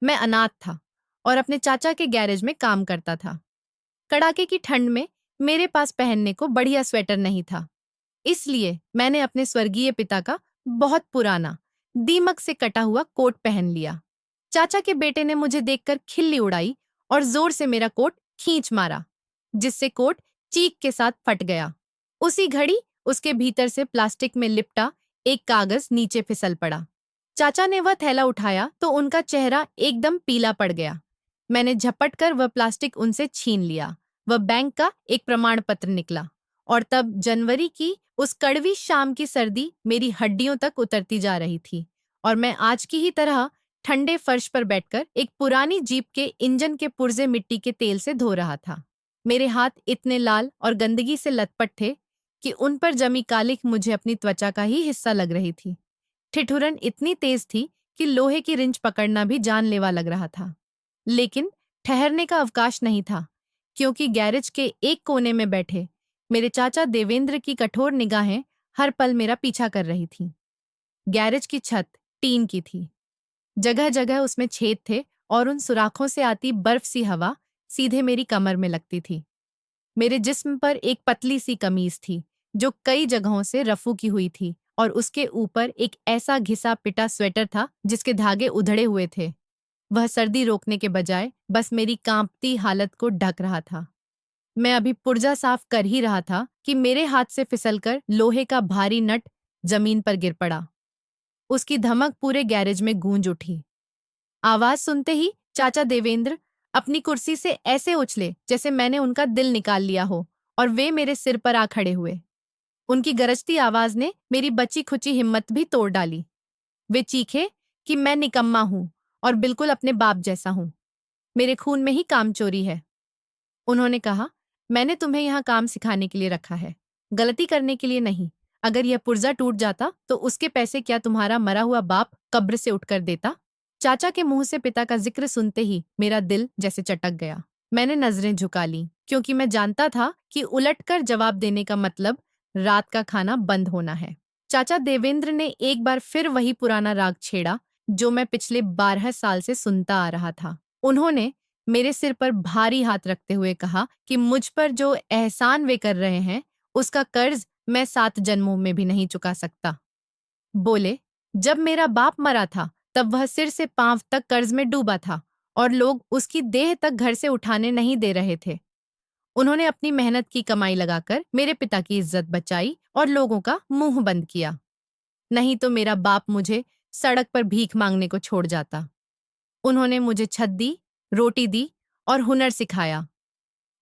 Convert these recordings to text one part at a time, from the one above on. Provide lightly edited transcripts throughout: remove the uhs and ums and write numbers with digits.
मैं अनाथ था और अपने चाचा के गैरेज में काम करता था। कड़ाके की ठंड में मेरे पास पहनने को बढ़िया स्वेटर नहीं था। इसलिए मैंने अपने स्वर्गीय पिता का बहुत पुराना, दीमक से कटा हुआ कोट पहन लिया। चाचा के बेटे ने मुझे देखकर खिल्ली उड़ाई और जोर से मेरा कोट खींच मारा, जिससे कोट चीख के साथ फट गया। उसी घड़ी उसके भीतर से प्लास्टिक में लिपटा एक कागज नीचे फिसल पड़ा। चाचा ने वह थैला उठाया तो उनका चेहरा एकदम पीला पड़ गया। मैंने झपट कर वह प्लास्टिक उनसे छीन लिया। वह बैंक का एक प्रमाण पत्र निकला और तब जनवरी की उस कड़वी शाम की सर्दी मेरी हड्डियों तक उतरती जा रही थी और मैं आज की ही तरह ठंडे फर्श पर बैठकर एक पुरानी जीप के इंजन के पुर्जे मिट्टी के तेल से धो रहा था। मेरे हाथ इतने लाल और गंदगी से लथपथ थे कि उन पर जमी कालिख मुझे अपनी त्वचा का ही हिस्सा लग रही थी। ठिठुरन इतनी तेज थी कि लोहे की रिंच पकड़ना भी जानलेवा लग रहा था। लेकिन ठहरने का अवकाश नहीं था, क्योंकि गैरेज के एक कोने में बैठे मेरे चाचा देवेंद्र की कठोर निगाहें हर पल मेरा पीछा कर रही थीं। गैरेज की छत टीन की थी। जगह जगह उसमें छेद थे और उन सुराखों से आती बर्फ सी हवा सीधे मेरी कमर में लगती थी। मेरे जिस्म पर एक पतली सी कमीज थी जो कई जगहों से रफू की हुई थी और उसके ऊपर एक ऐसा घिसा पिटा स्वेटर था जिसके धागे उधड़े हुए थे। वह सर्दी रोकने के बजाय बस मेरी कांपती हालत को ढक रहा था। मैं अभी पुर्जा साफ कर ही रहा था कि मेरे हाथ से फिसलकर लोहे का भारी नट जमीन पर गिर पड़ा। उसकी धमक पूरे गैरेज में गूंज उठी। आवाज सुनते ही चाचा देवेंद्र अपनी कुर्सी से ऐसे उछले जैसे मैंने उनका दिल निकाल लिया हो और वे मेरे सिर पर आ खड़े हुए। उनकी गरजती आवाज ने मेरी बची खुची हिम्मत भी तोड़ डाली। वे चीखे कि मैं निकम्मा हूं और बिल्कुल अपने बाप जैसा हूं। मेरे खून में ही कामचोरी है। उन्होंने कहा, मैंने तुम्हें यहाँ काम सिखाने के लिए रखा है, गलती करने के लिए नहीं। अगर यह पुर्जा टूट जाता तो उसके पैसे क्या तुम्हारा मरा हुआ बाप कब्र से उठकर देता? चाचा के मुंह से पिता का जिक्र सुनते ही मेरा दिल जैसे चटक गया। मैंने नजरें झुका ली, क्योंकि मैं जानता था कि उलटकर जवाब देने का मतलब रात का खाना बंद होना है। चाचा देवेंद्र ने एक बार फिर वही पुराना राग छेड़ा जो मैं पिछले 12 साल से सुनता आ रहा था। उन्होंने मेरे सिर पर भारी हाथ रखते हुए कहा कि मुझ पर जो एहसान वे कर रहे हैं उसका कर्ज मैं 7 जन्मों में भी नहीं चुका सकता। बोले, जब मेरा बाप मरा था तब वह सिर से पांव तक कर्ज में डूबा था और लोग उसकी देह तक घर से उठाने नहीं दे रहे थे। उन्होंने अपनी मेहनत की कमाई लगाकर मेरे पिता की इज्जत बचाई और लोगों का मुंह बंद किया। नहीं तो मेरा बाप मुझे सड़क पर भीख मांगने को छोड़ जाता। उन्होंने मुझे छत दी, रोटी दी और हुनर सिखाया।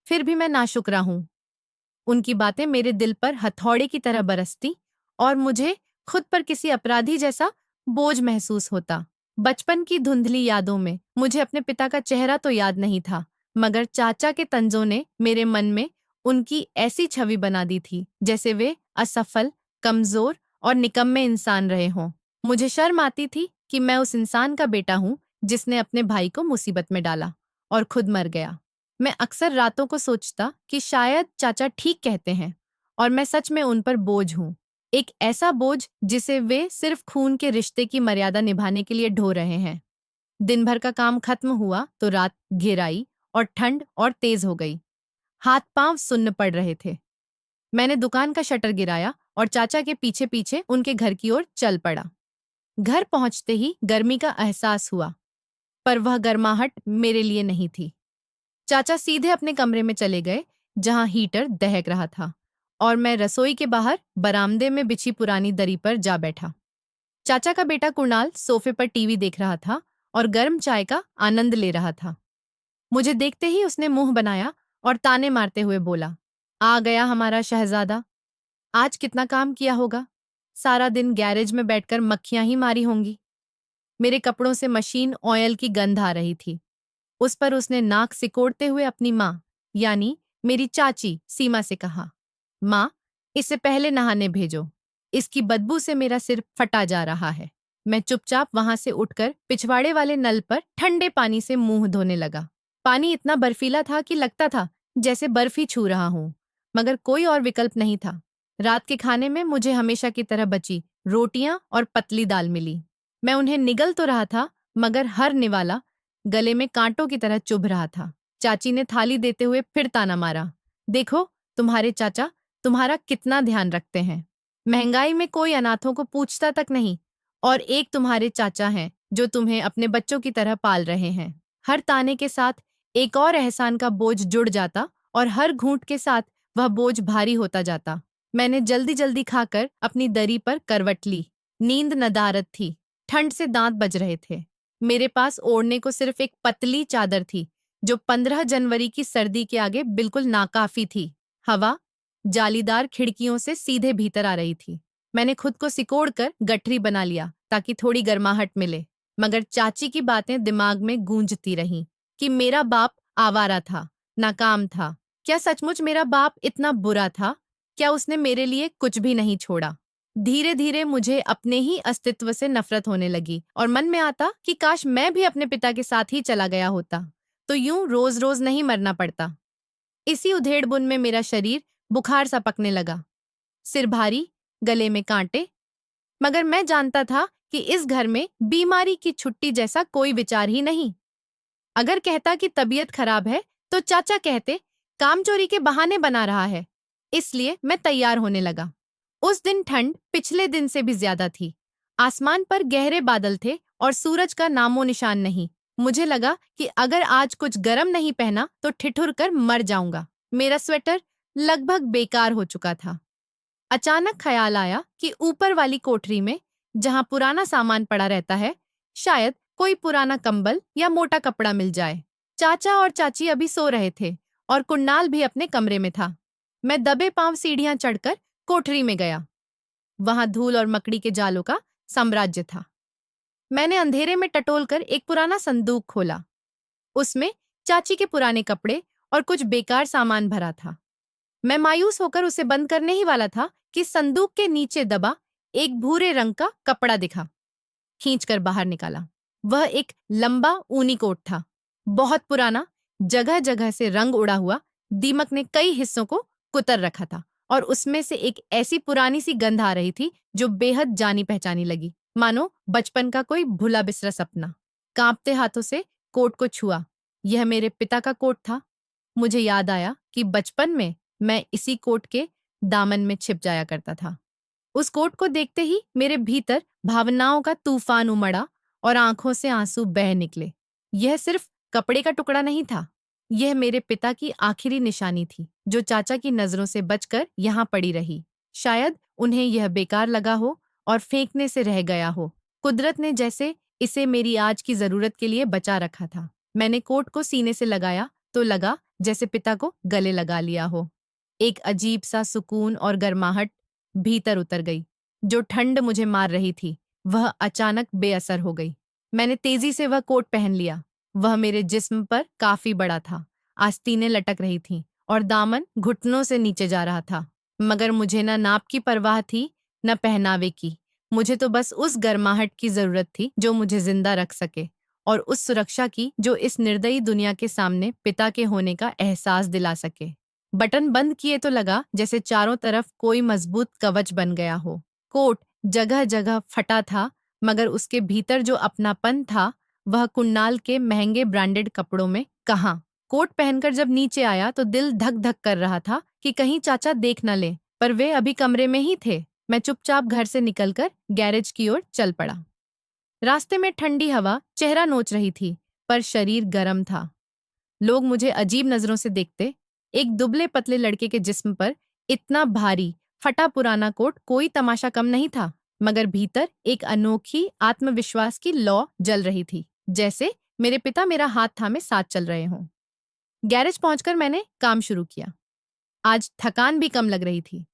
फिर भी मैं नाशुक्रा हूं। उनकी बातें मेरे दिल पर हथौड़े की तरह बरसती और मुझे खुद पर किसी अपराधी जैसा बोझ महसूस होता। बचपन की धुंधली यादों में मुझे अपने पिता का चेहरा तो याद नहीं था, मगर चाचा के तंजों ने मेरे मन में उनकी ऐसी छवि बना दी थी जैसे वे असफल, कमजोर और निकम्मे इंसान रहे हों। मुझे शर्म आती थी कि मैं उस इंसान का बेटा हूं जिसने अपने भाई को मुसीबत में डाला और खुद मर गया। मैं अक्सर रातों को सोचता कि शायद चाचा ठीक कहते हैं और मैं सच में उन पर बोझ हूं। एक ऐसा बोझ जिसे वे सिर्फ खून के रिश्ते की मर्यादा निभाने के लिए ढो रहे हैं। दिन भर का काम खत्म हुआ तो रात घिर आई और ठंड और तेज हो गई। हाथ पांव सुन्न पड़ रहे थे। मैंने दुकान का शटर गिराया और चाचा के पीछे पीछे उनके घर की ओर चल पड़ा। घर पहुंचते ही गर्मी का एहसास हुआ, पर वह गर्माहट मेरे लिए नहीं थी। चाचा सीधे अपने कमरे में चले गए, जहां हीटर दहक रहा था, और मैं रसोई के बाहर बरामदे में बिछी पुरानी दरी पर जा बैठा। चाचा का बेटा कुणाल सोफे पर टीवी देख रहा था और गर्म चाय का आनंद ले रहा था। मुझे देखते ही उसने मुंह बनाया और ताने मारते हुए बोला, आ गया हमारा शहजादा। आज कितना काम किया होगा? सारा दिन गैरेज में बैठकर मक्खियां ही मारी होंगी। मेरे कपड़ों से मशीन ऑयल की गंध आ रही थी। उस पर उसने नाक सिकोड़ते हुए अपनी माँ, यानी मेरी चाची सीमा से कहा, माँ, इसे पहले नहाने भेजो। इसकी बदबू से मेरा सिर फटा जा रहा है। मैं चुपचाप वहां से उठकर पिछवाड़े वाले नल पर ठंडे पानी से मुंह धोने लगा। पानी इतना बर्फीला था कि लगता था जैसे बर्फ ही छू रहा हूं, मगर कोई और विकल्प नहीं था। रात के खाने में मुझे हमेशा की तरह बची रोटियां और पतली दाल मिली। मैं उन्हें निगल तो रहा था, मगर हर निवाला गले में कांटों की तरह चुभ रहा था। चाची ने थाली देते हुए फिर ताना मारा, देखो तुम्हारे चाचा तुम्हारा कितना ध्यान रखते हैं। महंगाई में कोई अनाथों को पूछता तक नहीं, और एक तुम्हारे चाचा हैं जो तुम्हें अपने बच्चों की तरह पाल रहे हैं। हर ताने के साथ एक और एहसान का बोझ जुड़ जाता और हर घूंट के साथ वह बोझ भारी होता जाता। मैंने जल्दी जल्दी खाकर अपनी दरी पर करवट ली। नींद नदारद थी, ठंड से दांत बज रहे थे। मेरे पास ओढ़ने को सिर्फ एक पतली चादर थी जो 15 जनवरी की सर्दी के आगे बिल्कुल नाकाफी थी। हवा जालीदार खिड़कियों से सीधे भीतर आ रही थी। मैंने खुद को सिकोड़कर गठरी बना लिया ताकि थोड़ी गर्माहट मिले, मगर चाची की बातें दिमाग में गूंजती रहीं कि मेरा बाप आवारा था, नाकाम था। क्या सचमुच मेरा बाप इतना बुरा था? क्या उसने मेरे लिए कुछ भी नहीं छोड़ा? धीरे धीरे मुझे अपने ही अस्तित्व से नफरत होने लगी और मन में आता कि काश मैं भी अपने पिता के साथ ही चला गया होता, तो यूं रोज रोज नहीं मरना पड़ता। इसी उधेड़-बुन में मेरा शरीर बुखार सा पकने लगा, सिर भारी, गले में कांटे। मगर मैं जानता था कि इस घर में बीमारी की छुट्टी जैसा कोई विचार ही नहीं। अगर कहता कि तबीयत खराब है, तो चाचा कहते कामचोरी के बहाने बना रहा है। इसलिए मैं तैयार होने लगा। उस दिन ठंड पिछले दिन से भी ज्यादा थी। आसमान पर गहरे बादल थे और सूरज का नामो निशान नहीं। मुझे लगा कि अगर आज कुछ गर्म नहीं पहना तो ठिठुर कर मर जाऊंगा। मेरा स्वेटर लगभग बेकार हो चुका था। अचानक ख्याल आया कि ऊपर वाली कोठरी में, जहां पुराना सामान पड़ा रहता है, शायद कोई पुराना कंबल या मोटा कपड़ा मिल जाए। चाचा और चाची अभी सो रहे थे और कुणाल भी अपने कमरे में था। मैं दबे पांव सीढ़ियां चढ़कर कोठरी में गया। वहां धूल और मकड़ी के जालों का साम्राज्य था। मैंने अंधेरे में टटोलकर एक पुराना संदूक खोला। उसमें चाची के पुराने कपड़े और कुछ बेकार सामान भरा था। मैं मायूस होकर उसे बंद करने ही वाला था कि संदूक के नीचे दबा एक भूरे रंग का कपड़ा दिखा। खींचकर बाहर निकाला। वह एक लंबा ऊनी कोट था, बहुत पुराना, जगह जगह से रंग उड़ा हुआ। दीमक ने कई हिस्सों को कुतर रखा था और उसमें से एक ऐसी पुरानी सी गंध आ रही थी जो बेहद जानी पहचानी लगी, मानो बचपन का कोई भुला बिसरा सपना। कांपते हाथों से कोट को छुआ। यह मेरे पिता का कोट था। मुझे याद आया कि बचपन में मैं इसी कोट के दामन में छिप जाया करता था। उस कोट को देखते ही मेरे भीतर भावनाओं का तूफान उमड़ा और आंखों से आंसू बह निकले। यह सिर्फ कपड़े का टुकड़ा नहीं था, यह मेरे पिता की आखिरी निशानी थी, जो चाचा की नजरों से बचकर यहाँ पड़ी रही। शायद उन्हें यह बेकार लगा हो और फेंकने से रह गया हो। कुदरत ने जैसे इसे मेरी आज की जरूरत के लिए बचा रखा था। मैंने कोट को सीने से लगाया तो लगा जैसे पिता को गले लगा लिया हो। एक अजीब सा सुकून और गर्माहट भीतर उतर गई। जो ठंड मुझे मार रही थी, वह अचानक बेअसर हो गई। मैंने तेजी से वह कोट पहन लिया। वह मेरे जिस्म पर काफी बड़ा था। आस्तीनें लटक रही थीं और दामन घुटनों से नीचे जा रहा था। मगर मुझे न नाप की परवाह थी, न पहनावे की। मुझे तो बस उस गर्माहट की जरूरत थी जो मुझे जिंदा रख सके, और उस सुरक्षा की जो इस निर्दयी दुनिया के सामने पिता के होने का एहसास दिला सके। बटन बंद किए तो लगा जैसे चारों तरफ कोई मजबूत कवच बन गया हो। कोट जगह जगह फटा था, मगर उसके भीतर जो अपनापन था, वह कुणाल के महंगे ब्रांडेड कपड़ों में कहाँ। कोट पहनकर जब नीचे आया तो दिल धक धक कर रहा था कि कहीं चाचा देख न ले, पर वे अभी कमरे में ही थे। मैं चुपचाप घर से निकलकर गैरेज की ओर चल पड़ा। रास्ते में ठंडी हवा चेहरा नोच रही थी, पर शरीर गर्म था। लोग मुझे अजीब नजरों से देखते। एक दुबले पतले लड़के के जिस्म पर इतना भारी फटा पुराना कोट कोई तमाशा कम नहीं था, मगर भीतर एक अनोखी आत्मविश्वास की लौ जल रही थी, जैसे मेरे पिता मेरा हाथ थामे साथ चल रहे हों। गैरेज पहुंचकर मैंने काम शुरू किया। आज थकान भी कम लग रही थी।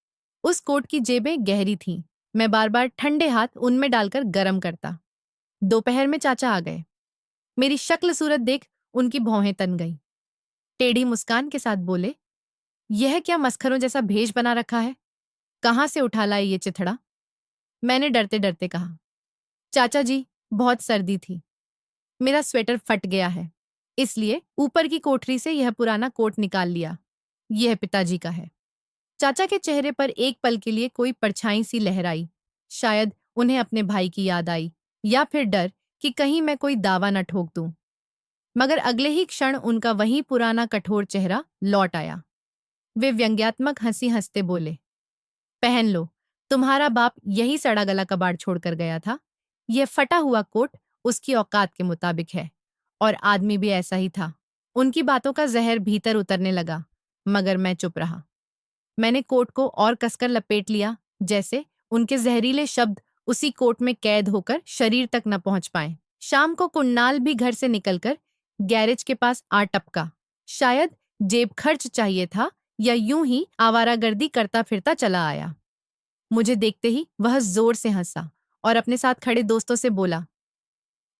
उस कोट की जेबें गहरी थीं। मैं बार बार ठंडे हाथ उनमें डालकर गरम करता। दोपहर में चाचा आ गए। मेरी शक्ल सूरत देख उनकी भौहें तन गईं। टेढ़ी मुस्कान के साथ बोले, यह क्या मसखरों जैसा भेष बना रखा है? कहाँ से उठा लाए ये चिथड़ा? मैंने डरते डरते कहा, चाचा जी, बहुत सर्दी थी। मेरा स्वेटर फट गया है, इसलिए ऊपर की कोठरी से यह पुराना कोट निकाल लिया। यह पिताजी का है। चाचा के चेहरे पर एक पल के लिए कोई परछाई सी लहराई। शायद उन्हें अपने भाई की याद आई, या फिर डर कि कहीं मैं कोई दावा न ठोक दूं। मगर अगले ही क्षण उनका वही पुराना कठोर चेहरा लौट आया। वे व्यंग्यात्मक हंसी हंसते बोले, पहन लो, तुम्हारा बाप यही सड़ा गला कबाड़ छोड़कर गया था। यह फटा हुआ कोट उसकी औकात के मुताबिक है, और आदमी भी ऐसा ही था। उनकी बातों का जहर भीतर उतरने लगा, मगर मैं चुप रहा। मैंने कोट को और कसकर लपेट लिया, जैसे उनके जहरीले शब्द उसी कोट में कैद होकर शरीर तक न पहुंच पाए। शाम को कुन्नाल भी घर से निकलकर गैरेज के पास आ टपका। शायद जेब खर्च चाहिए था, या यूं ही आवारागर्दी करता फिरता चला आया। मुझे देखते ही वह जोर से हंसा और अपने साथ खड़े दोस्तों से बोला,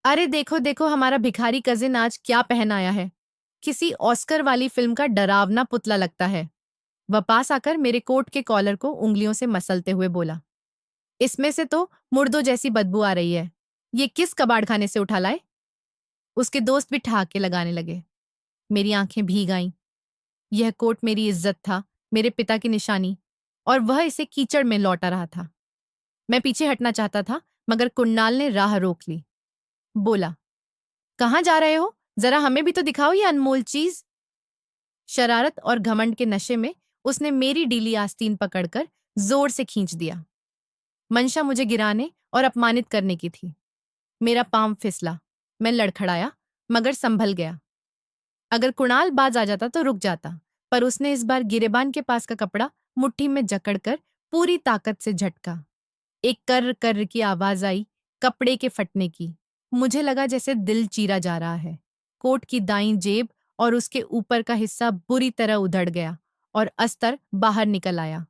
अरे देखो देखो, हमारा भिखारी कजिन आज क्या पहन आया है। किसी ऑस्कर वाली फिल्म का डरावना पुतला लगता है। वह पास आकर मेरे कोट के कॉलर को उंगलियों से मसलते हुए बोला, इसमें से तो मुर्दों जैसी बदबू आ रही है। ये किस कबाड़ खाने से उठा लाए? उसके दोस्त भी ठहाके लगाने लगे। मेरी आंखें भीग आईं। यह कोट मेरी इज्जत था, मेरे पिता की निशानी, और वह इसे कीचड़ में लौटा रहा था। मैं पीछे हटना चाहता था, मगर कुन्नाल ने राह रोक ली। बोला, कहाँ जा रहे हो? जरा हमें भी तो दिखाओ ये अनमोल चीज। शरारत और घमंड के नशे में उसने मेरी डीली आस्तीन पकड़कर जोर से खींच दिया। मंशा मुझे गिराने और अपमानित करने की थी। मेरा पांव फिसला। मैं लड़खड़ाया, मगर संभल गया। अगर कुणाल बाज आ जाता तो रुक जाता, पर उसने इस बार गिरेबान के पास का कपड़ा मुट्ठी में जकड़कर पूरी ताकत से झटका। एक कर्र कर्र की आवाज आई, कपड़े के फटने की। मुझे लगा जैसे दिल चीरा जा रहा है। कोट की दाईं जेब और उसके ऊपर का हिस्सा बुरी तरह उधड़ गया और अस्तर बाहर निकल आया।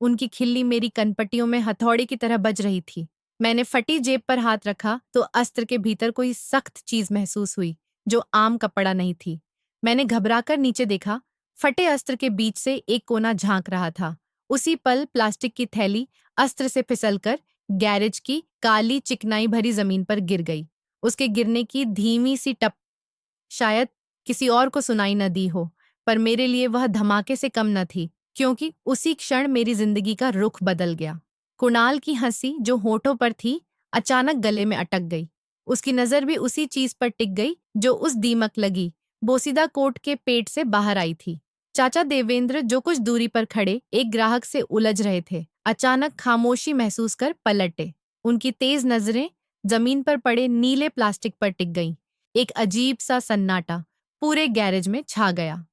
उनकी खिल्ली मेरी कनपटियों में हथौड़े की तरह बज रही थी। मैंने फटी जेब पर हाथ रखा तो अस्त्र के भीतर कोई सख्त चीज महसूस हुई, जो आम कपड़ा नहीं थी। मैंने घबराकर नीचे देखा। फटे अस्त्र के बीच से एक कोना झांक रहा था। उसी पल प्लास्टिक की थैली अस्त्र से फिसलकर गैरेज की काली चिकनाई भरी जमीन पर गिर गई। उसके गिरने की धीमी सी टप शायद किसी और को सुनाई न दी हो, पर मेरे लिए वह धमाके से कम न थी, क्योंकि उसी क्षण मेरी जिंदगी का रुख बदल गया। कुणाल की हंसी जो होठों पर थी, अचानक गले में अटक गई। उसकी नजर भी उसी चीज पर टिक गई जो उस दीमक लगी बोसीदा कोट के पेट से बाहर आई थी। चाचा देवेंद्र, जो कुछ दूरी पर खड़े एक ग्राहक से उलझ रहे थे, अचानक खामोशी महसूस कर पलटे। उनकी तेज नजरें जमीन पर पड़े नीले प्लास्टिक पर टिक गईं। एक अजीब सा सन्नाटा पूरे गैरेज में छा गया,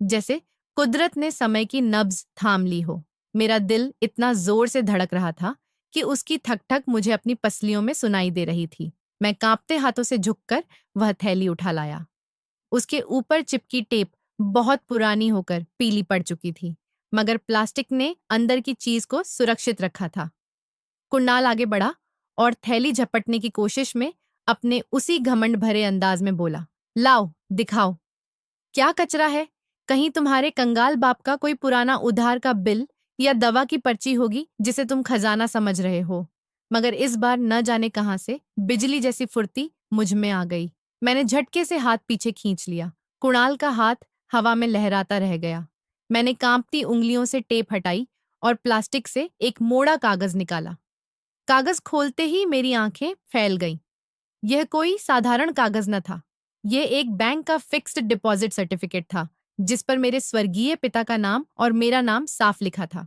जैसे कुदरत ने समय की नब्ज थाम ली हो। मेरा दिल इतना जोर से धड़क रहा था कि उसकी ठक ठक मुझे अपनी पसलियों में सुनाई दे रही थी। मैं कांपते हाथों से झुककर वह थैली उठा लाया। उसके ऊपर चिपकी टेप बहुत पुरानी होकर पीली पड़ चुकी थी, मगर प्लास्टिक ने अंदर की चीज को सुरक्षित रखा था। कुणाल आगे बढ़ा और थैली झपटने की कोशिश में अपने उसी घमंड भरे अंदाज में बोला, लाओ दिखाओ, क्या कचरा है? कहीं तुम्हारे कंगाल बाप का कोई पुराना उधार का बिल या दवा की पर्ची होगी जिसे तुम खजाना समझ रहे हो। मगर इस बार न जाने कहां से बिजली जैसी फुर्ती मुझ में आ गई। मैंने झटके से हाथ पीछे खींच लिया। कुणाल का हाथ हवा में लहराता रह गया। मैंने कांपती उंगलियों से टेप हटाई और प्लास्टिक से एक मोड़ा कागज निकाला। कागज खोलते ही मेरी आंखें फैल गईं। यह कोई साधारण कागज न था। यह एक बैंक का फिक्स्ड डिपॉजिट सर्टिफिकेट था, जिस पर मेरे स्वर्गीय पिता का नाम और मेरा नाम साफ लिखा था।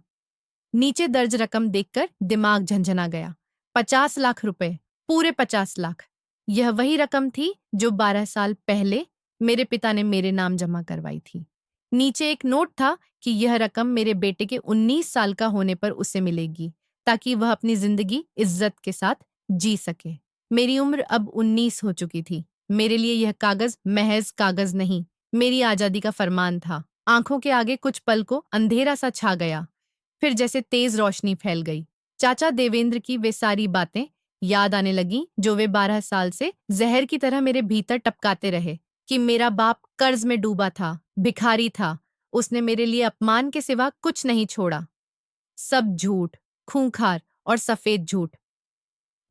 नीचे दर्ज रकम देखकर दिमाग झंझना गया। 50 लाख रुपए, पूरे 50 लाख। यह वही रकम थी जो 12 साल पहले मेरे पिता ने मेरे नाम जमा करवाई थी। नीचे एक नोट था कि यह रकम मेरे बेटे के 19 साल का होने पर उसे मिलेगी, ताकि वह अपनी जिंदगी इज्जत के साथ जी सके। मेरी उम्र अब 19 हो चुकी थी। मेरे लिए यह कागज महज कागज नहीं, मेरी आजादी का फरमान था। आंखों के आगे कुछ पल को अंधेरा सा छा गया, फिर जैसे तेज रोशनी फैल गई। चाचा देवेंद्र की वे सारी बातें याद आने लगीं जो वे 12 साल से जहर की तरह मेरे भीतर टपकाते रहे, कि मेरा बाप कर्ज में डूबा था, भिखारी था, उसने मेरे लिए अपमान के सिवा कुछ नहीं छोड़ा। सब झूठ, खूंखार और सफेद झूठ।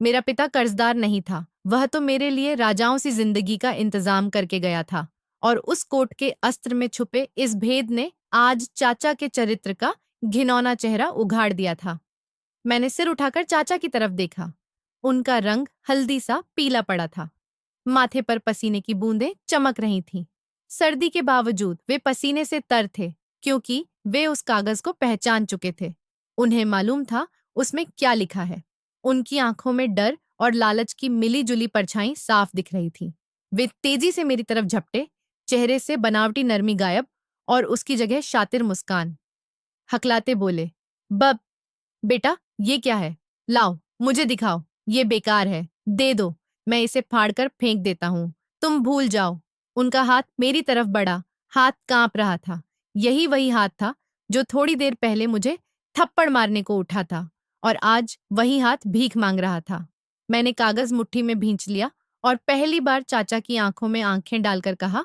मेरा पिता कर्जदार नहीं था, वह तो मेरे लिए राजाओं सी जिंदगी का इंतजाम करके गया था, और उस कोट के अस्त्र में छुपे इस भेद ने आज चाचा के चरित्र का घिनौना चेहरा उघाड़ दिया था। मैंने सिर उठाकर चाचा की तरफ देखा। उनका रंग हल्दी सा पीला पड़ा था। माथे पर पसीने की बूंदें चमक रही थीं। सर्दी के बावजूद वे पसीने से तर थे, क्योंकि वे उस कागज को पहचान चुके थे। उन्हें मालूम था उसमें क्या लिखा है। उनकी आंखों में डर और लालच की मिली-जुली परछाई साफ दिख रही थी। वे तेजी से मेरी तरफ झपटे, चेहरे से बनावटी नरमी गायब और उसकी जगह शातिर मुस्कान। हकलाते बोले, बब, बेटा, ये क्या है? लाओ, मुझे दिखाओ। ये बेकार है, दे दो। मैं इसे फाड़कर फेंक देता हूँ। तुम भूल जाओ। उनका हाथ मेरी तरफ बढ़ा, हाथ कांप रहा था। यही वही हाथ था जो थोड़ी देर पहले मुझे थप्पड़ मारने को उठा था, और आज वही हाथ भीख मांग रहा था। मैंने कागज मुट्ठी में भींच लिया और पहली बार चाचा की आंखों में आंखें डालकर कहा,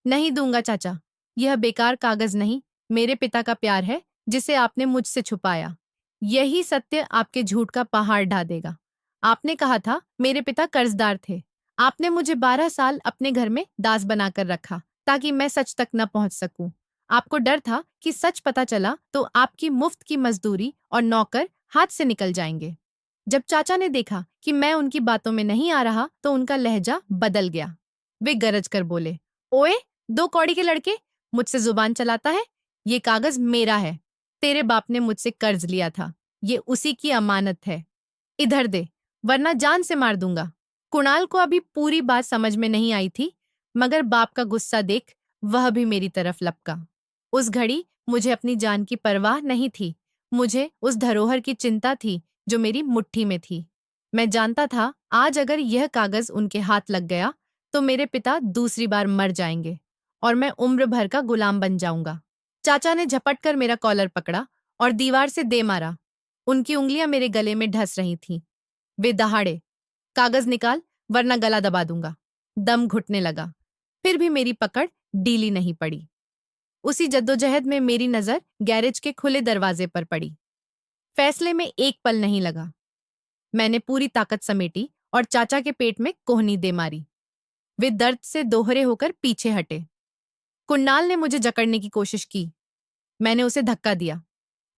नहीं दूंगा चाचा। यह बेकार कागज नहीं, मेरे पिता का प्यार है जिसे आपने मुझसे छुपाया। यही सत्य आपके झूठ का पहाड़ ढा देगा। आपने कहा था मेरे पिता कर्जदार थे। आपने मुझे 12 साल अपने घर में दास बनाकर रखा ताकि मैं सच तक न पहुंच सकूं। आपको डर था कि सच पता चला तो आपकी मुफ्त की मजदूरी और नौकर हाथ से निकल जाएंगे। जब चाचा ने देखा कि मैं उनकी बातों में नहीं आ रहा तो उनका लहजा बदल गया। वे गरज कर बोले, ओए, 2 कौड़ी के लड़के, मुझसे जुबान चलाता है? ये कागज मेरा है। तेरे बाप ने मुझसे कर्ज लिया था। ये उसी की अमानत है। इधर दे, वरना जान से मार दूंगा। कुणाल को अभी पूरी बात समझ में नहीं आई थी, मगर बाप का गुस्सा देख वह भी मेरी तरफ लपका। उस घड़ी मुझे अपनी जान की परवाह नहीं थी। मुझे उस धरोहर की चिंता थी जो मेरी मुट्ठी में थी। मैं जानता था आज अगर यह कागज उनके हाथ लग गया तो मेरे पिता दूसरी बार मर जाएंगे और मैं उम्र भर का गुलाम बन जाऊंगा। चाचा ने झपट कर मेरा कॉलर पकड़ा और दीवार से दे मारा। उनकी उंगलियां मेरे गले में ढस रही थीं। वे दहाड़े, कागज निकाल, वरना गला दबा दूंगा। दम घुटने लगा, फिर भी मेरी पकड़ डीली नहीं पड़ी। उसी जद्दोजहद में मेरी नजर गैरेज के खुले दरवाजे पर पड़ी। फैसले में एक पल नहीं लगा। मैंने पूरी ताकत समेटी और चाचा के पेट में कोहनी दे मारी। वे दर्द से दोहरे होकर पीछे हटे। कुणाल ने मुझे जकड़ने की कोशिश की। मैंने उसे धक्का दिया।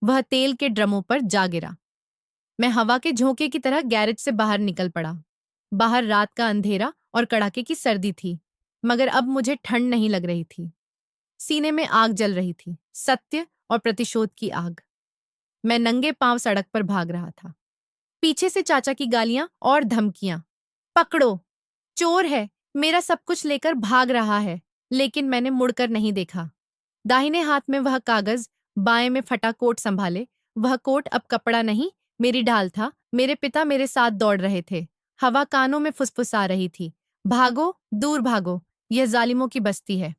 वह तेल के ड्रमों पर जा गिरा। मैं हवा के झोंके की तरह गैरेज से बाहर निकल पड़ा। बाहर रात का अंधेरा और कड़ाके की सर्दी थी, मगर अब मुझे ठंड नहीं लग रही थी। सीने में आग जल रही थी, सत्य और प्रतिशोध की आग। मैं नंगे पांव सड़क पर भाग रहा था। पीछे से चाचा की गालियां और धमकियां। पकड़ो, चोर है, मेरा सब कुछ लेकर भाग रहा है। लेकिन मैंने मुड़कर नहीं देखा। दाहिने हाथ में वह कागज, बाएं में फटा कोट संभाले। वह कोट अब कपड़ा नहीं, मेरी ढाल था। मेरे पिता मेरे साथ दौड़ रहे थे। हवा कानों में फुसफुसा रही थी। भागो, दूर भागो, यह जालिमों की बस्ती है।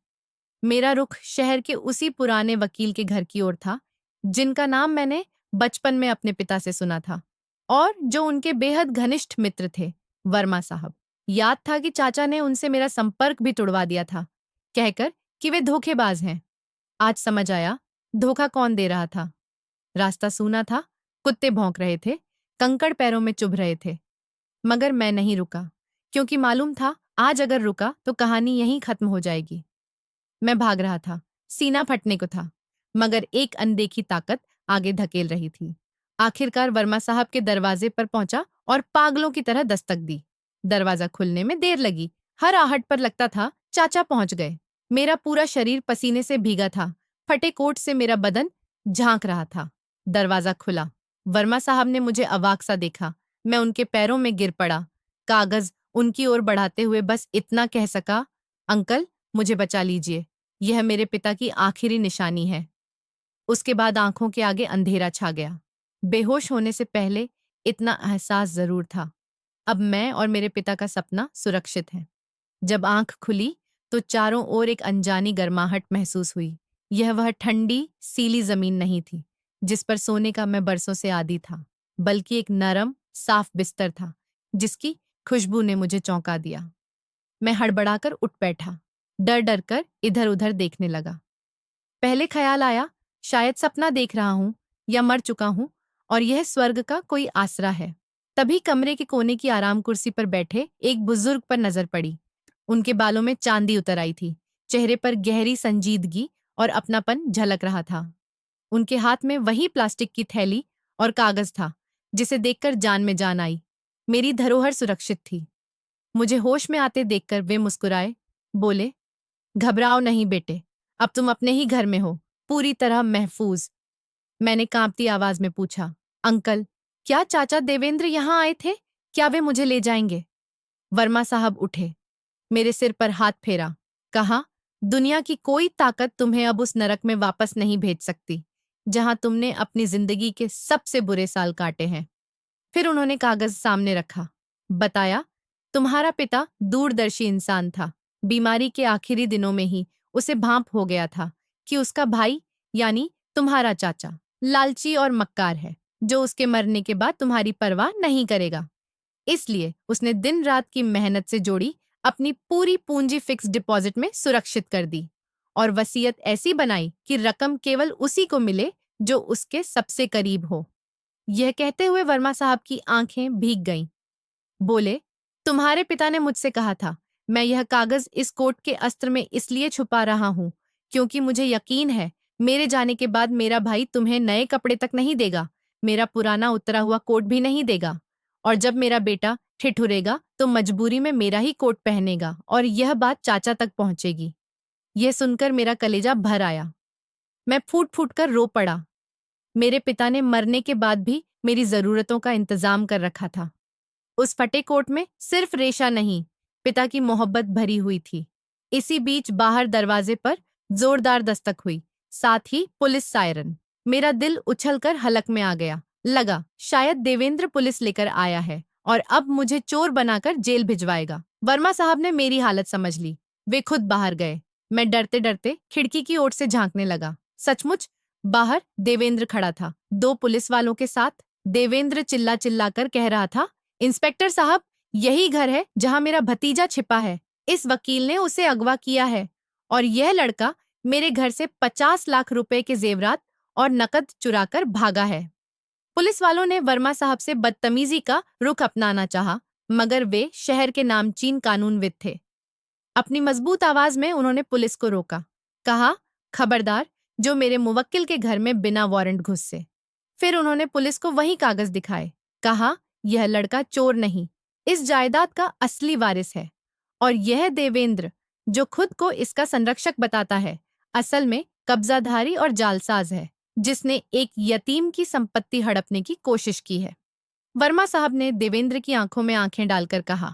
मेरा रुख शहर के उसी पुराने वकील के घर की ओर था, जिनका नाम मैंने बचपन में अपने पिता से सुना था और जो उनके बेहद घनिष्ठ मित्र थे, वर्मा साहब। याद था कि चाचा ने उनसे मेरा संपर्क भी तुड़वा दिया था, कहकर कि वे धोखेबाज हैं। आज समझ आया धोखा कौन दे रहा था। रास्ता सूना था, कुत्ते भौंक रहे थे, कंकड़ पैरों में चुभ रहे थे। मगर मैं नहीं रुका, क्योंकि मालूम था आज अगर रुका तो कहानी यहीं खत्म हो जाएगी। मैं भाग रहा था, सीना फटने को था, मगर एक अनदेखी ताकत आगे धकेल रही थी। आखिरकार वर्मा साहब के दरवाजे पर पहुंचा और पागलों की तरह दस्तक दी। दरवाजा खुलने में देर लगी। हर आहट पर लगता था चाचा पहुंच गए। मेरा पूरा शरीर पसीने से भीगा था। फटे कोट से मेरा बदन झांक रहा था। दरवाजा खुला। वर्मा साहब ने मुझे अवाक सा देखा। मैं उनके पैरों में गिर पड़ा। कागज उनकी ओर बढ़ाते हुए बस इतना कह सका, अंकल, मुझे बचा लीजिए। यह मेरे पिता की आखिरी निशानी है। उसके बाद आंखों के आगे अंधेरा छा गया। बेहोश होने से पहले इतना एहसास जरूर था, अब मैं और मेरे पिता का सपना सुरक्षित है। जब आंख खुली तो चारों ओर एक अनजानी गर्माहट महसूस हुई। यह वह ठंडी, सीली जमीन नहीं थी जिस पर सोने का मैं बरसों से आदी था, बल्कि एक नरम, साफ बिस्तर था जिसकी खुशबू ने मुझे चौंका दिया। मैं हड़बड़ाकर उठ बैठा, डर डर कर इधर उधर देखने लगा। पहले ख्याल आया शायद सपना देख रहा हूं या मर चुका हूं और यह स्वर्ग का कोई आसरा है। तभी कमरे के कोने की आराम कुर्सी पर बैठे एक बुजुर्ग पर नजर पड़ी। उनके बालों में चांदी उतर आई थी, चेहरे पर गहरी संजीदगी और अपनापन झलक रहा था। उनके हाथ में वही प्लास्टिक की थैली और कागज था जिसे देखकर जान में जान आई। मेरी धरोहर सुरक्षित थी। मुझे होश में आते देखकर वे मुस्कुराए, बोले, घबराओ नहीं बेटे, अब तुम अपने ही घर में हो, पूरी तरह महफूज। मैंने कांपती आवाज में पूछा, अंकल, क्या चाचा देवेंद्र यहाँ आए थे? क्या वे मुझे ले जाएंगे? वर्मा साहब उठे, मेरे सिर पर हाथ फेरा, कहा, दुनिया की कोई ताकत तुम्हें अब उस नरक में वापस नहीं भेज सकती जहां तुमने अपनी जिंदगी के सबसे बुरे साल काटे हैं। फिर उन्होंने कागज सामने रखा, बताया, तुम्हारा पिता दूरदर्शी इंसान था। बीमारी के आखिरी दिनों में ही उसे भांप हो गया था कि उसका भाई यानी तुम्हारा चाचा लालची और मक्कार है, जो उसके मरने के बाद तुम्हारी परवाह नहीं करेगा। इसलिए उसने दिन रात की मेहनत से जोड़ी अपनी पूरी पूंजी फिक्स डिपॉजिट में सुरक्षित कर दी और वसीयत ऐसी बनाई कि रकम केवल उसी को मिले जो उसके सबसे करीब हो। यह कहते हुए वर्मा साहब की आंखें भीग गईं। बोले, तुम्हारे पिता ने मुझसे कहा था, मैं यह कागज इस कोट के अस्त्र में इसलिए छुपा रहा हूं क्योंकि मुझे यकीन है मेरे जाने के बाद मेरा भाई तुम्हें नए कपड़े तक नहीं देगा, मेरा पुराना उतरा हुआ कोट भी नहीं देगा, और जब मेरा बेटा ठिठुरेगा तो मजबूरी में मेरा ही कोट पहनेगा और यह बात चाचा तक पहुंचेगी। यह सुनकर मेरा कलेजा भर आया। मैं फूट फूट कर रो पड़ा। मेरे पिता ने मरने के बाद भी मेरी जरूरतों का इंतजाम कर रखा था। उस फटे कोट में सिर्फ रेशा नहीं, पिता की मोहब्बत भरी हुई थी। इसी बीच बाहर दरवाजे पर जोरदार दस्तक हुई, साथ ही पुलिस सायरन। मेरा दिल उछलकर हलक में आ गया। लगा शायद देवेंद्र पुलिस लेकर आया है और अब मुझे चोर बनाकर जेल भिजवाएगा। वर्मा साहब ने मेरी हालत समझ ली। वे खुद बाहर गए। मैं डरते डरते खिड़की की ओर से झांकने लगा। सचमुच बाहर देवेंद्र खड़ा था, दो पुलिस वालों के साथ। देवेंद्र चिल्ला चिल्ला कर कह रहा था, इंस्पेक्टर साहब, यही घर है जहां मेरा भतीजा छिपा है। इस वकील ने उसे अगवा किया है और यह लड़का मेरे घर से 50 लाख रुपए के जेवरात और नकद चुराकर भागा है। पुलिस वालों ने वर्मा साहब से बदतमीजी का रुख अपनाना चाहा, मगर वे शहर के नामचीन कानूनविद थे। अपनी मजबूत आवाज में उन्होंने पुलिस को रोका। कहा, खबरदार जो मेरे मुवक्किल के घर में बिना वारंट घुस से। फिर उन्होंने पुलिस को वही कागज दिखाए। कहा, यह लड़का चोर नहीं, इस जायदाद का असली वारिस है और यह देवेंद्र, जो खुद को इसका संरक्षक बताता है, असल में कब्जाधारी और जालसाज है, जिसने एक यतीम की संपत्ति हड़पने की कोशिश की है। वर्मा साहब ने देवेंद्र की आंखों में आंखें डालकर कहा,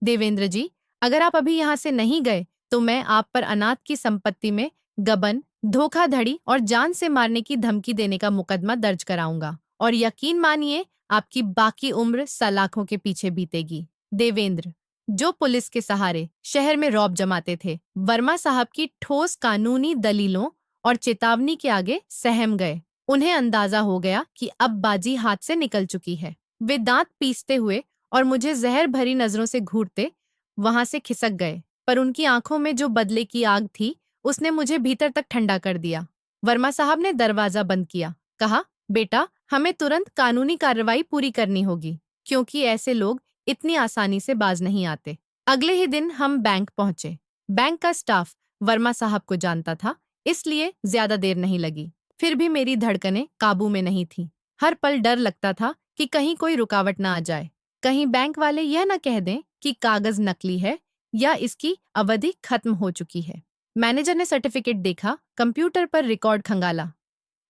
देवेंद्र जी, अगर आप अभी यहाँ से नहीं गए तो मैं आप पर अनाथ की संपत्ति में गबन, धोखाधड़ी और जान से मारने की धमकी देने का मुकदमा दर्ज कराऊंगा और यकीन मानिए आपकी बाकी उम्र सलाखों के पीछे बीतेगी। देवेंद्र, जो पुलिस के सहारे शहर में रौब जमाते थे, वर्मा साहब की ठोस कानूनी दलीलों और चेतावनी के आगे सहम गए। उन्हें अंदाजा हो गया कि अब बाजी हाथ से निकल चुकी है। वे दांत पीसते हुए और मुझे जहर भरी नजरों से घूरते वहां से खिसक गए, पर उनकी आंखों में जो बदले की आग थी उसने मुझे भीतर तक ठंडा कर दिया। वर्मा साहब ने दरवाजा बंद किया। कहा, बेटा, हमें तुरंत कानूनी कार्रवाई पूरी करनी होगी क्योंकि ऐसे लोग इतनी आसानी से बाज नहीं आते। अगले ही दिन हम बैंक पहुंचे। बैंक का स्टाफ वर्मा साहब को जानता था, इसलिए ज्यादा देर नहीं लगी। फिर भी मेरी धड़कनें काबू में नहीं थी। हर पल डर लगता था कि कहीं कोई रुकावट ना आ जाए, कहीं बैंक वाले यह न कह दें कि कागज नकली है या इसकी अवधि खत्म हो चुकी है। मैनेजर ने सर्टिफिकेट देखा, कंप्यूटर पर रिकॉर्ड खंगाला।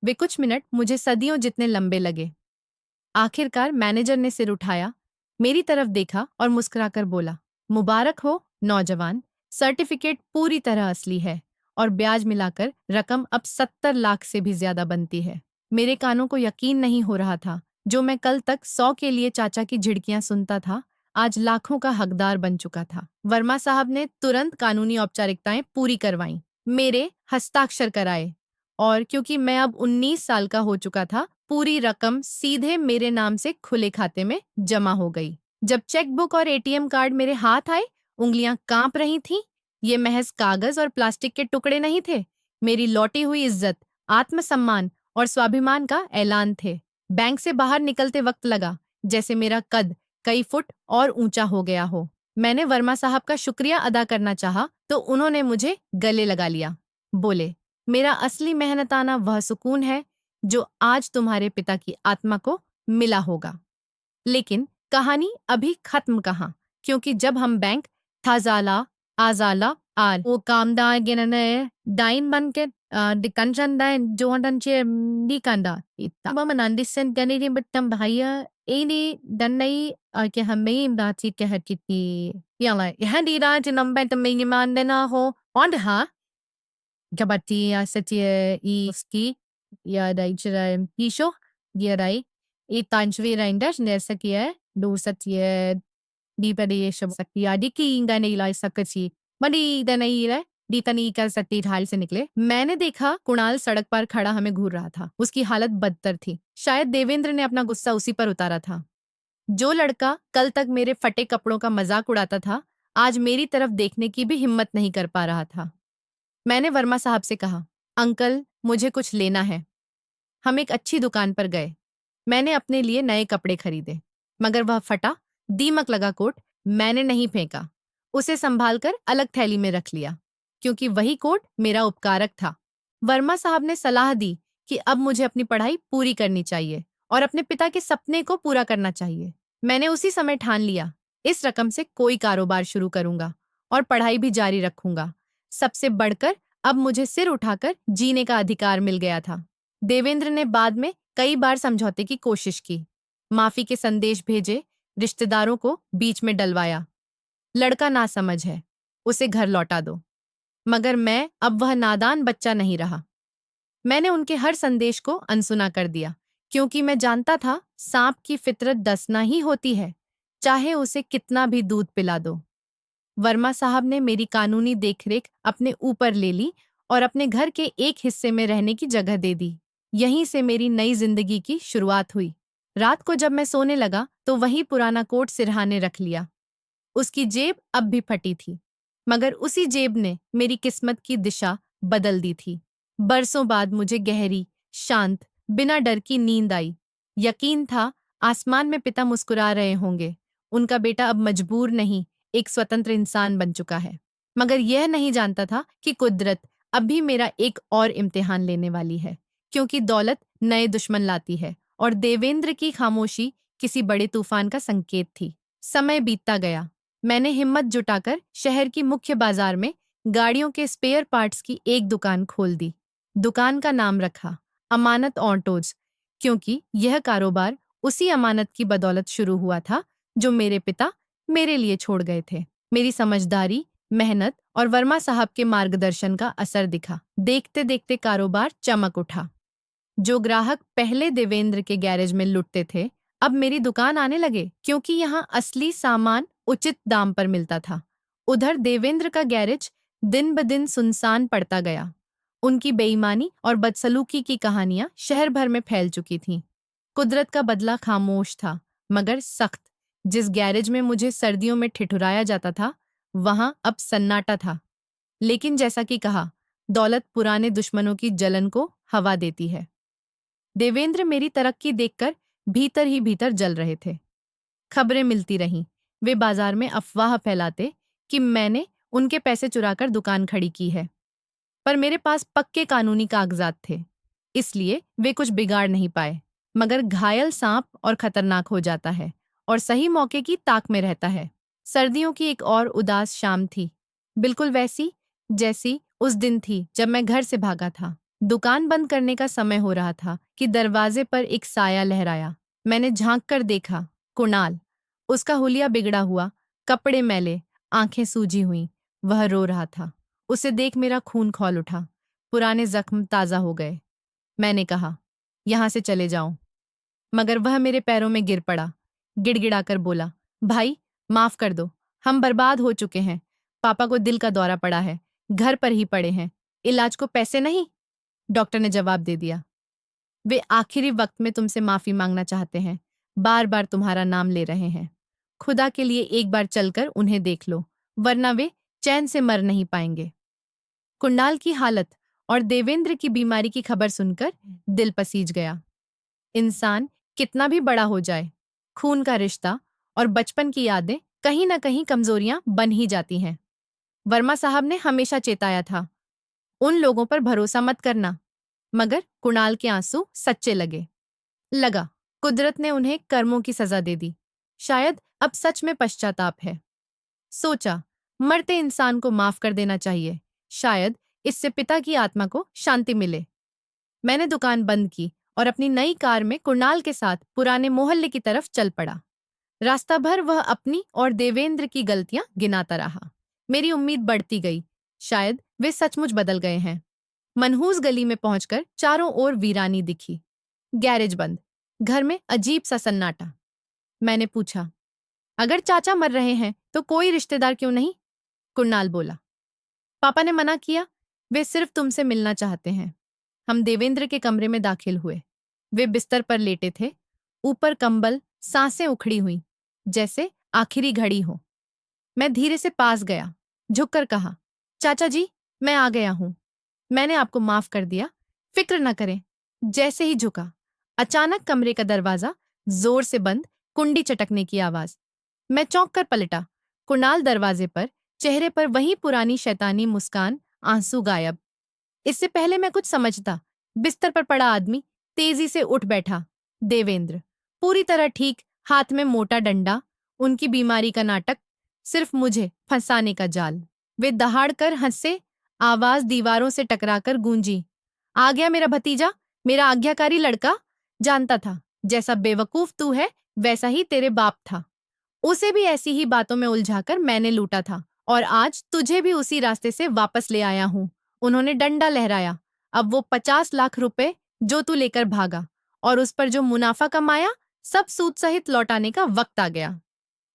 वे कुछ मिनट मुझे सदियों जितने लंबे लगे। आखिरकार मैनेजर ने सिर उठाया, मेरी तरफ देखा और मुस्कुराकर बोला, मुबारक हो नौजवान, सर्टिफिकेट पूरी तरह असली है और ब्याज मिलाकर रकम अब 70 लाख से भी ज्यादा बनती है। मेरे कानों को यकीन नहीं हो रहा था। जो मैं कल तक 100 के लिए चाचा की झिड़कियां सुनता था, आज लाखों का हकदार बन चुका था। वर्मा साहब ने तुरंत कानूनी औपचारिकताएं पूरी करवाईं, मेरे हस्ताक्षर कराए और क्योंकि मैं अब 19 साल का हो चुका था, पूरी रकम सीधे मेरे नाम से खुले खाते में जमा हो गई। जब चेकबुक और एटीएम कार्ड मेरे हाथ आए, उंगलियां कांप रही थीं। ये महज कागज और प्लास्टिक के टुकड़े नहीं थे, मेरी लौटी हुई इज्जत, आत्मसम्मान और स्वाभिमान का ऐलान थे। बैंक से बाहर निकलते वक्त लगा जैसे मेरा कद कई फुट और ऊंचा हो गया हो। मैंने वर्मा साहब का शुक्रिया अदा करना चाहा तो उन्होंने मुझे गले लगा लिया। बोले, मेरा असली मेहनताना वह सुकून है जो आज तुम्हारे पिता की आत्मा को मिला होगा। लेकिन कहानी अभी खत्म कहाँ। क्योंकि जब हम बैंक थाजाला आजाला आर वो कामदा गिनने डाइन बन के डिकंशन दाइन जो हंडन चे डिकंदा इतना ममन अंडिसन गनेरी बट्टम भैया एनी दन्नई के हमें इमदाची के हटती याला हंडी राज नंबर तमें मान देना हो और हाँ Gabati satie I ski ya dai chira pisho dia dai I tanchvira indas nersakie do satie di padi shab sakia di की इंगा नहीं लाई सकची बड़ी द नहीं रे दी तनी कर सकती ढाल से निकले मैंने देखा कुणाल सड़क पर खड़ा हमें घूर रहा था उसकी हालत बदतर थी शायद देवेंद्र ने अपना गुस्सा उसी पर उतारा था जो लड़का कल तक मेरे फटे कपड़ों का मजाक उड़ाता था आज मेरी तरफ देखने की भी हिम्मत नहीं कर पा रहा था मैंने वर्मा साहब से कहा अंकल मुझे कुछ लेना है हम एक अच्छी दुकान पर गए मैंने अपने लिए नए कपड़े खरीदे मगर वह फटा दीमक लगा कोट मैंने नहीं फेंका उसे संभालकर अलग थैली में रख लिया क्योंकि वही कोट मेरा उपकारक था वर्मा साहब ने सलाह दी कि अब मुझे अपनी पढ़ाई पूरी करनी चाहिए और अपने पिता के सपने को पूरा करना चाहिए मैंने उसी समय ठान लिया इस रकम से कोई कारोबार शुरू करूंगा और पढ़ाई भी जारी रखूंगा सबसे बढ़कर अब मुझे सिर उठाकर जीने का अधिकार मिल गया था देवेंद्र ने बाद में कई बार समझौते की कोशिश की माफी के संदेश भेजे रिश्तेदारों को बीच में डलवाया लड़का नासमझ है उसे घर लौटा दो मगर मैं अब वह नादान बच्चा नहीं रहा मैंने उनके हर संदेश को अनसुना कर दिया क्योंकि मैं जानता था सांप की फितरत डसना ही होती है चाहे उसे कितना भी दूध पिला दो वर्मा साहब ने मेरी कानूनी देखरेख अपने ऊपर ले ली और अपने घर के एक हिस्से में रहने की जगह दे दी यहीं से मेरी नई जिंदगी की शुरुआत हुई रात को जब मैं सोने लगा तो वही पुराना कोट सिरहाने रख लिया उसकी जेब अब भी फटी थी मगर उसी जेब ने मेरी किस्मत की दिशा बदल दी थी बरसों बाद मुझे गहरी शांत बिना डर की नींद आई यकीन था आसमान में पिता मुस्कुरा रहे होंगे उनका बेटा अब मजबूर नहीं एक स्वतंत्र इंसान बन चुका है मगर यह नहीं जानता था कि कुदरत अब भी मेरा एक और इम्तिहान लेने वाली है क्योंकि दौलत नए दुश्मन लाती है और देवेंद्र की खामोशी किसी बड़े तूफान का संकेत थी समय बीतता गया मैंने हिम्मत जुटाकर शहर की मुख्य बाजार में गाड़ियों के स्पेयर पार्ट्स की एक दुकान खोल दी दुकान का नाम रखा अमानत ऑटोज क्योंकि यह कारोबार उसी अमानत की बदौलत शुरू हुआ था जो मेरे पिता मेरे लिए छोड़ गए थे मेरी समझदारी मेहनत और वर्मा साहब के मार्गदर्शन का असर दिखा देखते देखते कारोबार चमक उठा जो ग्राहक पहले देवेंद्र के गैरेज में लुटते थे अब मेरी दुकान आने लगे क्योंकि यहाँ असली सामान उचित दाम पर मिलता था उधर देवेंद्र का गैरेज दिन ब दिन सुनसान पड़ता गया उनकी बेईमानी और बदसलूकी की कहानियां शहर भर में फैल चुकी थीं कुदरत का बदला खामोश था मगर सख्त जिस गैरेज में मुझे सर्दियों में ठिठुराया जाता था वहां अब सन्नाटा था लेकिन जैसा कि कहा दौलत पुराने दुश्मनों की जलन को हवा देती है देवेंद्र मेरी तरक्की देखकर भीतर ही भीतर जल रहे थे खबरें मिलती रहीं वे बाजार में अफवाह फैलाते कि मैंने उनके पैसे चुराकर दुकान खड़ी की है पर मेरे पास पक्के कानूनी कागजात थे इसलिए वे कुछ बिगाड़ नहीं पाए मगर घायल सांप और खतरनाक हो जाता है और सही मौके की ताक में रहता है सर्दियों की एक और उदास शाम थी बिल्कुल वैसी जैसी उस दिन थी जब मैं घर से भागा था दुकान बंद करने का समय हो रहा था कि दरवाजे पर एक साया लहराया मैंने झांक कर देखा कुणाल उसका हुलिया बिगड़ा हुआ कपड़े मैले आंखें सूजी हुई वह रो रहा था उसे देख मेरा खून खौल उठा पुराने जख्म ताजा हो गए मैंने कहा यहां से चले जाओ मगर वह मेरे पैरों में गिर पड़ा गिड़गिड़ाकर बोला भाई माफ कर दो हम बर्बाद हो चुके हैं पापा को दिल का दौरा पड़ा है घर पर ही पड़े हैं इलाज को पैसे नहीं डॉक्टर ने जवाब दे दिया वे आखिरी वक्त में तुमसे माफी मांगना चाहते हैं बार बार तुम्हारा नाम ले रहे हैं खुदा के लिए एक बार चलकर उन्हें देख लो वरना वे चैन से मर नहीं पाएंगे कुंडाल की हालत और देवेंद्र की बीमारी की खबर सुनकर दिल पसीज गया इंसान कितना भी बड़ा हो जाए खून का रिश्ता और बचपन की यादें कहीं ना कहीं कमजोरियां बन ही जाती हैं वर्मा साहब ने हमेशा चेताया था उन लोगों पर भरोसा मत करना मगर कुणाल के आंसू सच्चे लगा कुदरत ने उन्हें कर्मों की सजा दे दी शायद अब सच में पश्चाताप है सोचा, मरते इंसान को माफ कर देना चाहिए, शायद इससे पिता की आत्मा को शांति मिले। मैंने दुकान बंद की और अपनी नई कार में कुणाल के साथ पुराने मोहल्ले की तरफ चल पड़ा। रास्ता भर वह अपनी और देवेंद्र की गलतियां गिनाता रहा। मेरी उम्मीद बढ़ती गई, शायद वे सचमुच बदल गए हैं। मनहूस गली में पहुंचकर चारों ओर वीरानी दिखी। गैरेज बंद, घर में अजीब सा सन्नाटा। मैंने पूछा, अगर चाचा मर रहे हैं तो कोई रिश्तेदार क्यों नहीं? कुणाल बोला, पापा ने मना किया, वे सिर्फ तुमसे मिलना चाहते हैं। हम देवेंद्र के कमरे में दाखिल हुए। वे बिस्तर पर लेटे थे, ऊपर कंबल, सांसें उखड़ी हुई, जैसे आखिरी घड़ी हो। मैं धीरे से पास गया, झुककर कहा, चाचा जी, मैं आ गया हूं। मैंने आपको माफ कर दिया, फिक्र न करें। जैसे ही झुका, अचानक कमरे का दरवाजा जोर से बंद, कुंडी चटकने की आवाज। मैं चौंक कर पलटा। कुणाल दरवाजे पर, चेहरे पर वही पुरानी शैतानी मुस्कान, आंसू गायब। इससे पहले मैं कुछ समझता, बिस्तर पर पड़ा आदमी तेजी से उठ बैठा। देवेंद्र, पूरी तरह ठीक, हाथ में मोटा डंडा, उनकी बीमारी का नाटक, सिर्फ मुझे फंसाने का जाल। वे दहाड़ कर हंसे, आवाज दीवारों से टकराकर गूंजी। आ गया मेरा भतीजा, मेरा आज्ञाकारी लड़का। जानता था, जैसा बेवकूफ तू है, वैसा ही तेरे बाप था। उसे भी ऐसी ही बातों में उलझाकर मैंने लूटा था, और आज तुझे भी उसी रास्ते से वापस ले आया हूं। उन्होंने डंडा लहराया। अब वो 50 लाख रुपए जो तू लेकर भागा और उस पर जो मुनाफा कमाया, सब सूद सहित लौटाने का वक्त आ गया।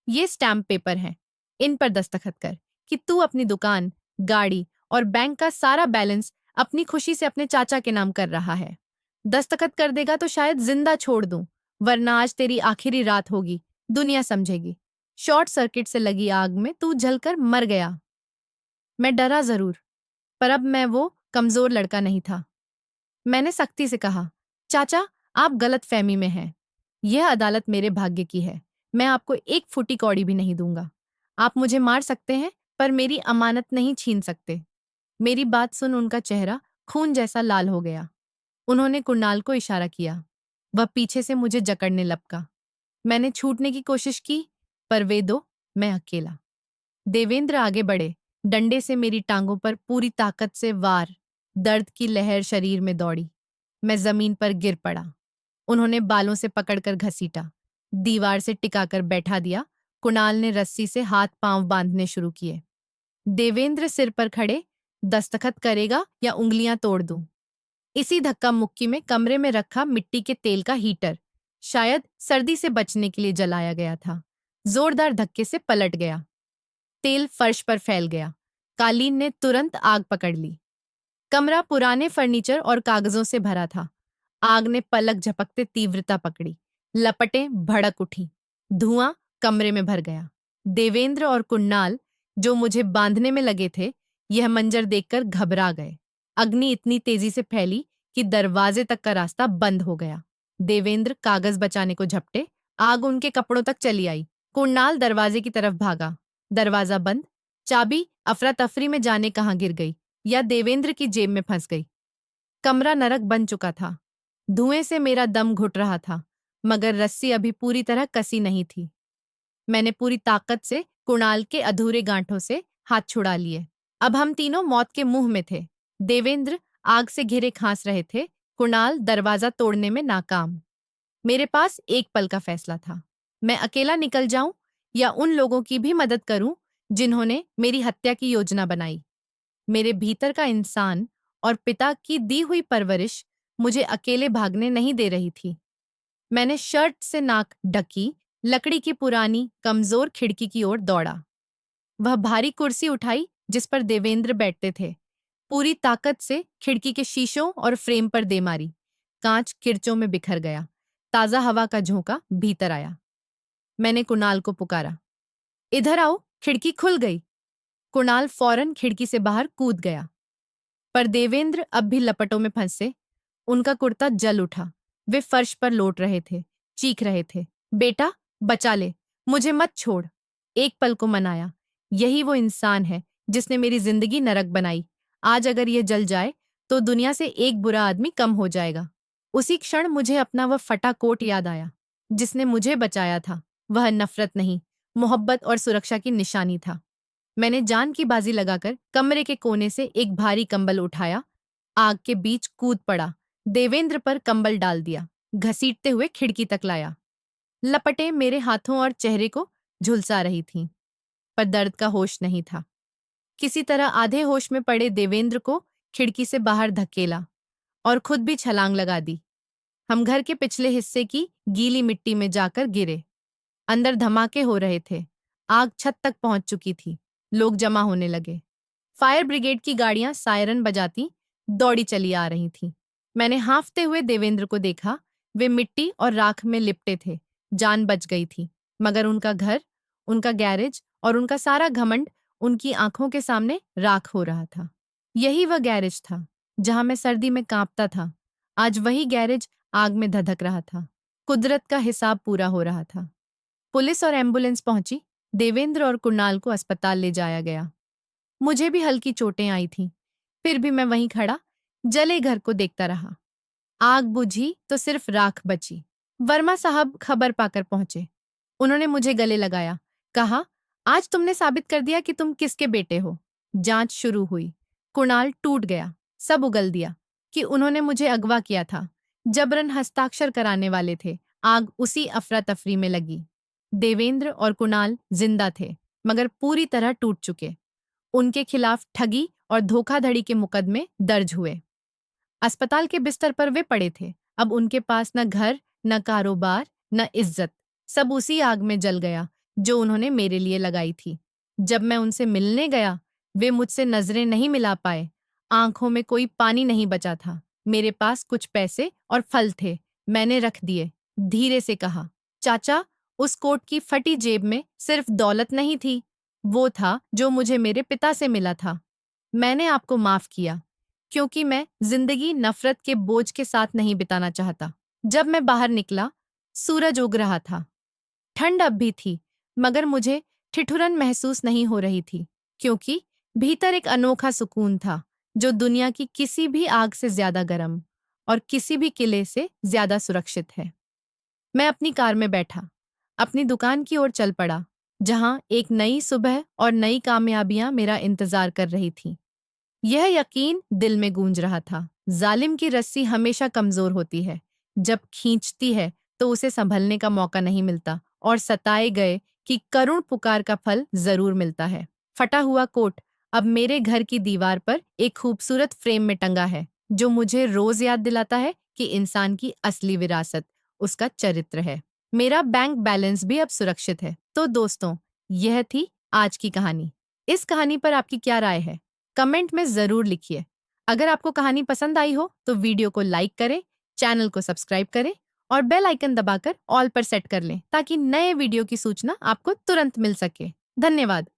ये स्टैम्प पेपर हैं, इन पर दस्तखत कर कि तू अपनी दुकान, गाड़ी और बैंक का सारा बैलेंस अपनी खुशी से अपने चाचा के नाम कर रहा है। दस्तखत कर देगा तो शायद जिंदा छोड़ दूं, वरना आज तेरी आखिरी रात होगी, दुनिया समझेगी। शॉर्ट सर्किट से लगी आग में तू जलकर मर गया। मैं डरा जरूर, पर अब मैं वो कमजोर लड़का नहीं था। मैंने सख्ती से कहा, चाचा, आप गलत फहमी में हैं। यह अदालत मेरे भाग्य की है। मैं आपको एक फूटी कौड़ी भी नहीं दूंगा। आप मुझे मार सकते हैं, पर मेरी अमानत नहीं छीन सकते। मेरी बात सुन उनका चेहरा खून जैसा लाल हो गया। उन्होंने कुणाल को इशारा किया। वह पीछे से मुझे जकड़ने लपका। मैंने छूटने की कोशिश की, पर वे दो, मैं अकेला। देवेंद्र आगे बढ़े, डंडे से मेरी टांगों पर पूरी ताकत से वार। दर्द की लहर शरीर में दौड़ी। मैं जमीन पर गिर पड़ा। उन्होंने बालों से पकड़कर घसीटा, दीवार से टिकाकर बैठा दिया। कुणाल ने रस्सी से हाथ पांव बांधने शुरू किए। देवेंद्र सिर पर खड़े, दस्तखत करेगा या उंगलियां तोड़ दूं। इसी धक्का मुक्की में कमरे में रखा मिट्टी के तेल का हीटर, शायद सर्दी से बचने के लिए जलाया गया था, जोरदार धक्के से पलट गया। तेल फर्श पर फैल गया। कालीन ने तुरंत आग पकड़ ली। कमरा पुराने फर्नीचर और कागजों से भरा था। आग ने पलक झपकते तीव्रता पकड़ी। लपटें भड़क उठी। धुआं कमरे में भर गया। देवेंद्र और कुणाल, जो मुझे बांधने में लगे थे, यह मंजर देखकर घबरा गए। अग्नि इतनी तेजी से फैली कि दरवाजे तक का रास्ता बंद हो गया। देवेंद्र कागज बचाने को झपटे, आग उनके कपड़ों तक चली आई। कुणाल दरवाजे की तरफ भागा। दरवाजा बंद। चाबी अफरा तफरी में जाने कहाँ गिर गई, या देवेंद्र की जेब में फंस गई। कमरा नरक बन चुका था। धुएं से मेरा दम घुट रहा था, मगर रस्सी अभी पूरी तरह कसी नहीं थी। मैंने पूरी ताकत से कुणाल के अधूरे गांठों से हाथ छुड़ा लिए। अब हम तीनों मौत के मुंह में थे। देवेंद्र आग से घिरे खांस रहे थे, कुणाल दरवाजा तोड़ने में नाकाम। मेरे पास एक पल का फैसला था। मैं अकेला निकल जाऊं या उन लोगों की भी मदद करूं जिन्होंने मेरी हत्या की योजना बनाई। मेरे भीतर का इंसान और पिता की दी हुई परवरिश मुझे अकेले भागने नहीं दे रही थी। मैंने शर्ट से नाक ढकी, लकड़ी की पुरानी कमजोर खिड़की की ओर दौड़ा। वह भारी कुर्सी उठाई जिस पर देवेंद्र बैठते थे। पूरी ताकत से खिड़की के शीशों और फ्रेम पर दे मारी। कांच किरचों में बिखर गया। ताजा हवा का झोंका भीतर आया। मैंने कुणाल को पुकारा, इधर आओ। खिड़की खुल गई। कुणाल फौरन खिड़की से बाहर कूद गया, पर देवेंद्र अब भी लपटों में फंसे। उनका कुर्ता जल उठा। वे फर्श पर लौट रहे थे, चीख रहे थे, बेटा, बचा ले, मुझे मत छोड़। एक पल को मनाया, यही वो इंसान है जिसने मेरी जिंदगी नरक बनाई। आज अगर यह जल जाए तो दुनिया से एक बुरा आदमी कम हो जाएगा। उसी क्षण मुझे अपना वह फटा कोट याद आया जिसने मुझे बचाया था। वह नफरत नहीं, मोहब्बत और सुरक्षा की निशानी था। मैंने जान की बाजी लगाकर कमरे के कोने से एक भारी कंबल उठाया, आग के बीच कूद पड़ा, देवेंद्र पर कंबल डाल दिया, घसीटते हुए खिड़की तक लाया। लपटें मेरे हाथों और चेहरे को झुलसा रही थीं, पर दर्द का होश नहीं था। किसी तरह आधे होश में पड़े देवेंद्र को खिड़की से बाहर धकेला और खुद भी छलांग लगा दी। हम घर के पिछले हिस्से की गीली मिट्टी में जाकर गिरे। अंदर धमाके हो रहे थे। आग छत तक पहुंच चुकी थी। लोग जमा होने लगे। फायर ब्रिगेड की गाड़ियां सायरन बजाती दौड़ी चली आ रही थीं। मैंने हांफते हुए देवेंद्र को देखा। वे मिट्टी और राख में लिपटे थे। जान बच गई थी, मगर उनका घर, उनका गैरेज और उनका सारा घमंड उनकी आंखों के सामने राख हो रहा था। यही वह गैरेज था जहां मैं सर्दी में कांपता था। आज वही गैरेज आग में धधक रहा था। कुदरत का हिसाब पूरा हो रहा था। पुलिस और एम्बुलेंस पहुंची। देवेंद्र और कुणाल को अस्पताल ले जाया गया। मुझे भी हल्की चोटें आई थीं। फिर भी मैं वहीं खड़ा जले घर को देखता रहा। आग बुझी तो सिर्फ राख बची। वर्मा साहब खबर पाकर पहुंचे। उन्होंने मुझे गले लगाया, कहा, आज तुमने साबित कर दिया कि तुम किसके बेटे हो। जांच शुरू हुई। कुणाल टूट गया, सब उगल दिया कि उन्होंने मुझे अगवा किया था, जबरन हस्ताक्षर कराने वाले थे। आग उसी अफरा तफरी में लगी। देवेंद्र और कुणाल जिंदा थे, मगर पूरी तरह टूट चुके। उनके खिलाफ ठगी और धोखाधड़ी के मुकदमे दर्ज हुए। अस्पताल के बिस्तर पर वे पड़े थे। अब उनके पास न घर, न कारोबार, न इज्जत। सब उसी आग में जल गया जो उन्होंने मेरे लिए लगाई थी। जब मैं उनसे मिलने गया, वे मुझसे नजरें नहीं मिला पाए। आंखों में कोई पानी नहीं बचा था। मेरे पास कुछ पैसे और फल थे, मैंने रख दिए। धीरे से कहा, चाचा, उस कोट की फटी जेब में सिर्फ दौलत नहीं थी, वो था जो मुझे मेरे पिता से मिला था। मैंने आपको माफ किया, क्योंकि मैं जिंदगी नफरत के बोझ के साथ नहीं बिताना चाहता। जब मैं बाहर निकला, सूरज उग रहा था। ठंड अब भी थी, मगर मुझे ठिठुरन महसूस नहीं हो रही थी, क्योंकि भीतर एक अनोखा सुकून था जो दुनिया की किसी भी आग से ज्यादा गर्म और किसी भी किले से ज्यादा सुरक्षित है। मैं अपनी कार में बैठा, अपनी दुकान की ओर चल पड़ा, जहां एक नई सुबह और नई कामयाबियां मेरा इंतजार कर रही थीं। यह यकीन दिल में गूंज रहा था, जालिम की रस्सी हमेशा कमजोर होती है। जब खींचती है तो उसे संभलने का मौका नहीं मिलता, और सताए गए कि करुण पुकार का फल जरूर मिलता है। फटा हुआ कोट अब मेरे घर की दीवार पर एक खूबसूरत फ्रेम में टंगा है, जो मुझे रोज याद दिलाता है कि इंसान की असली विरासत उसका चरित्र है। मेरा बैंक बैलेंस भी अब सुरक्षित है। तो दोस्तों, यह थी आज की कहानी। इस कहानी पर आपकी क्या राय है? कमेंट में जरूर लिखिए। अगर आपको कहानी पसंद आई हो तो वीडियो को लाइक करें, चैनल को सब्सक्राइब करें और बेल आइकन दबाकर ऑल पर सेट कर लें, ताकि नए वीडियो की सूचना आपको तुरंत मिल सके। धन्यवाद।